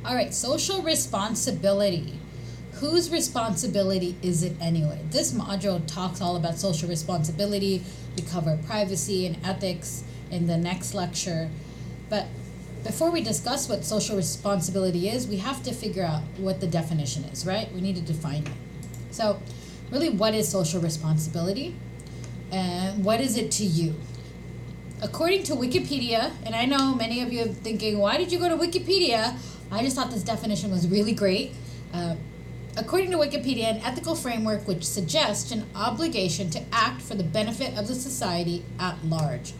All right, social responsibility. Whose responsibility is it anyway? This module talks all about social responsibility. We cover privacy and ethics in the next lecture. But before we discuss what social responsibility is, we have to figure out what the definition is, right? We need to define it. So really, what is social responsibility? And what is it to you? According to Wikipedia, and I know many of you are thinking, why did you go to Wikipedia? I just thought this definition was really great. According to Wikipedia, an ethical framework which suggests an obligation to act for the benefit of the society at large.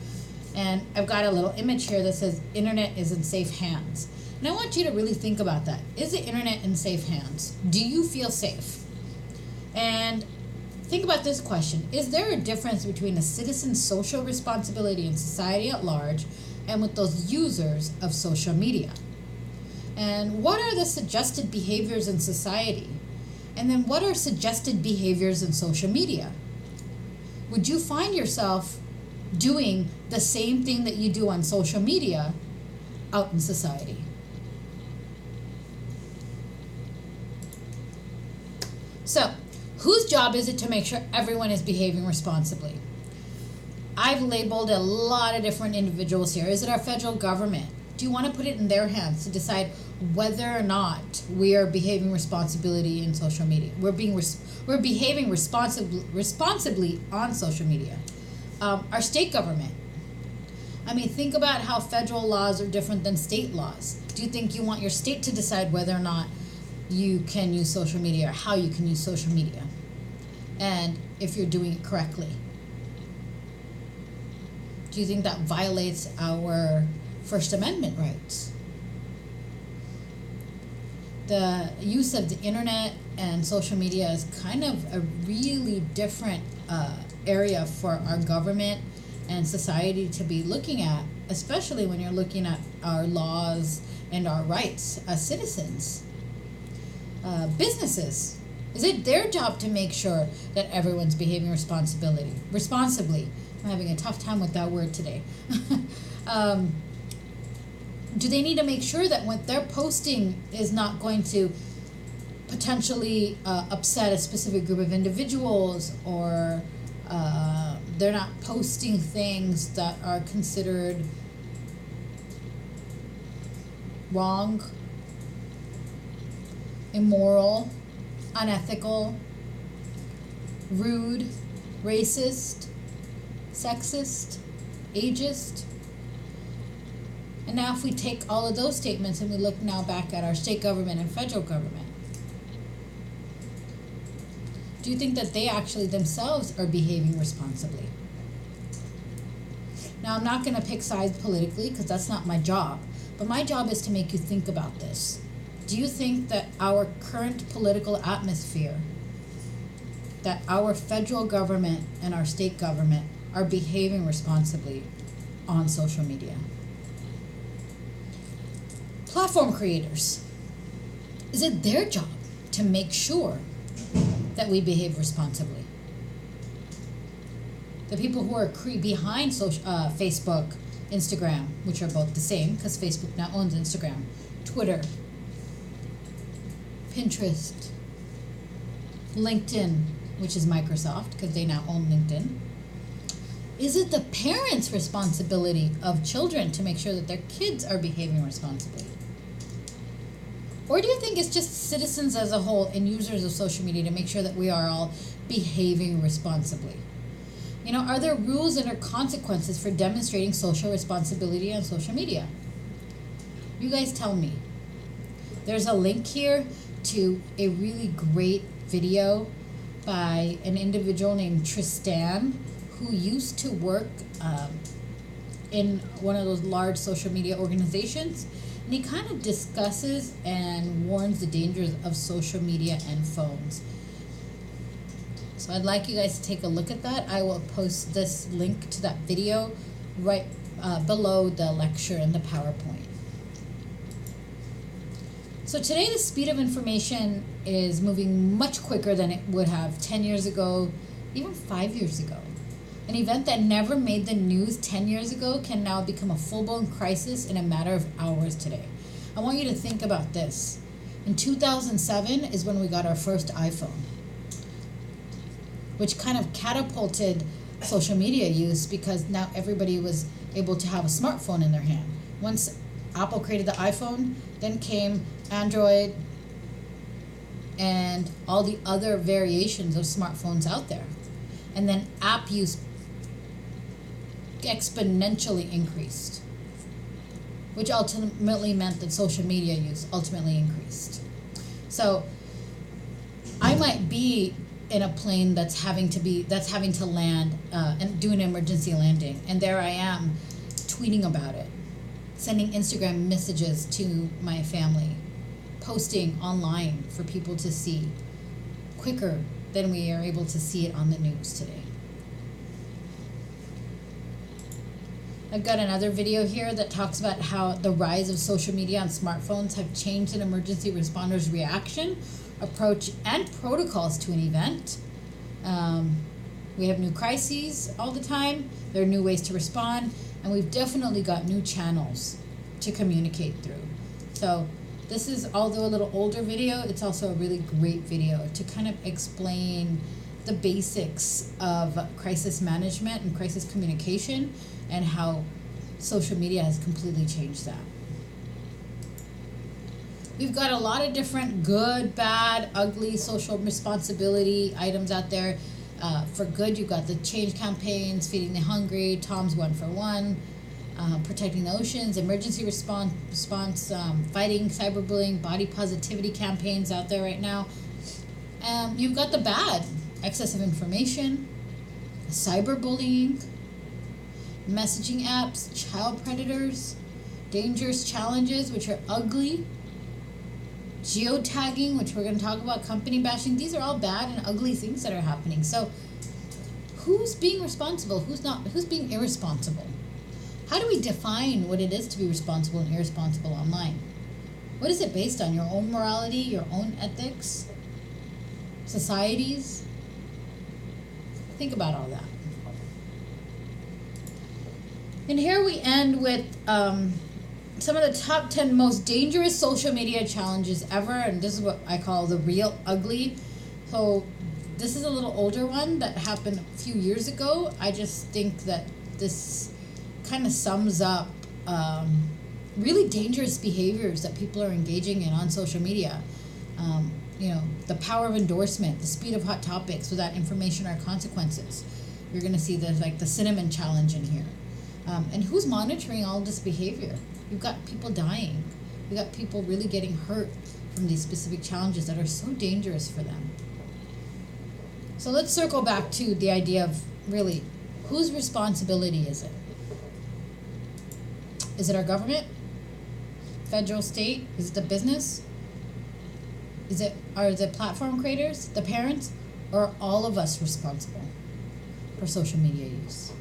And I've got a little image here that says, internet is in safe hands. And I want you to really think about that. Is the internet in safe hands? Do you feel safe? And think about this question. Is there a difference between a citizen's social responsibility in society at large and with those users of social media? And what are the suggested behaviors in society? And then what are suggested behaviors in social media? Would you find yourself doing the same thing that you do on social media out in society? So, whose job is it to make sure everyone is behaving responsibly? I've labeled a lot of different individuals here. Is it our federal government? Do you want to put it in their hands to decide whether or not we are behaving responsibly in social media? We're behaving responsibly on social media. Our state government. I mean, think about how federal laws are different than state laws. Do you think you want your state to decide whether or not you can use social media or how you can use social media? And if you're doing it correctly? Do you think that violates our First Amendment rights? The use of the internet and social media is kind of a really different area for our government and society to be looking at, especially when you're looking at our laws and our rights as citizens. Businesses, is it their job to make sure that everyone's behaving responsibly? I'm having a tough time with that word today. Do they need to make sure that what they're posting is not going to potentially upset a specific group of individuals, or they're not posting things that are considered wrong, immoral, unethical, rude, racist, sexist, ageist? And now if we take all of those statements and we look now back at our state government and federal government, do you think that they actually themselves are behaving responsibly? Now, I'm not going to pick sides politically because that's not my job, but my job is to make you think about this. Do you think that our current political atmosphere, that our federal government and our state government are behaving responsibly on social media? Platform creators, is it their job to make sure that we behave responsibly? The people who are behind Facebook, Instagram, which are both the same because Facebook now owns Instagram, Twitter, Pinterest, LinkedIn, which is Microsoft because they now own LinkedIn. Is it the parents' responsibility of children to make sure that their kids are behaving responsibly? Or do you think it's just citizens as a whole and users of social media to make sure that we are all behaving responsibly? You know, are there rules and or consequences for demonstrating social responsibility on social media? You guys tell me. There's a link here to a really great video by an individual named Tristan, who used to work in one of those large social media organizations. And he kind of discusses and warns the dangers of social media and phones. So I'd like you guys to take a look at that. I will post this link to that video right below the lecture in the PowerPoint. So today the speed of information is moving much quicker than it would have 10 years ago, even 5 years ago. An event that never made the news 10 years ago can now become a full-blown crisis in a matter of hours today. I want you to think about this. In 2007 is when we got our first iPhone, which kind of catapulted social media use because now everybody was able to have a smartphone in their hand. Once Apple created the iPhone, then came Android and all the other variations of smartphones out there. And then app use exponentially increased, which ultimately meant that social media use ultimately increased. So I might be in a plane that's having to land and do an emergency landing, and there I am tweeting about it, sending Instagram messages to my family, posting online for people to see quicker than we are able to see it on the news today. I've got another video here that talks about how the rise of social media on smartphones have changed an emergency responder's reaction, approach, and protocols to an event. We have new crises all the time. There are new ways to respond, and we've definitely got new channels to communicate through. So this is, although a little older video, it's also a really great video to kind of explain the basics of crisis management and crisis communication and how social media has completely changed that. We've got a lot of different good, bad, ugly social responsibility items out there. For good, you've got the change campaigns, feeding the hungry, Tom's 1 for 1, protecting the oceans, emergency response, fighting cyberbullying, body positivity campaigns out there right now. You've got the bad, excessive information, cyberbullying, messaging apps, child predators, dangerous challenges, which are ugly, geotagging, which we're going to talk about, company bashing. These are all bad and ugly things that are happening. So who's being responsible? Who's not? Who's being irresponsible? How do we define what it is to be responsible and irresponsible online? What is it based on? Your own morality, your own ethics, societies? Think about all that. And here we end with some of the top 10 most dangerous social media challenges ever, and this is what I call the real ugly. So this is a little older one that happened a few years ago. I just think that this kind of sums up really dangerous behaviors that people are engaging in on social media. The power of endorsement, the speed of hot topics without information or consequences. You're going to see there's like the cinnamon challenge in here. And who's monitoring all this behavior? You've got people dying. You've got people really getting hurt from these specific challenges that are so dangerous for them. So let's circle back to the idea of really, whose responsibility is it? Is it our government? Federal, state? Is it the business? Are the platform creators, the parents, or are all of us responsible for social media use?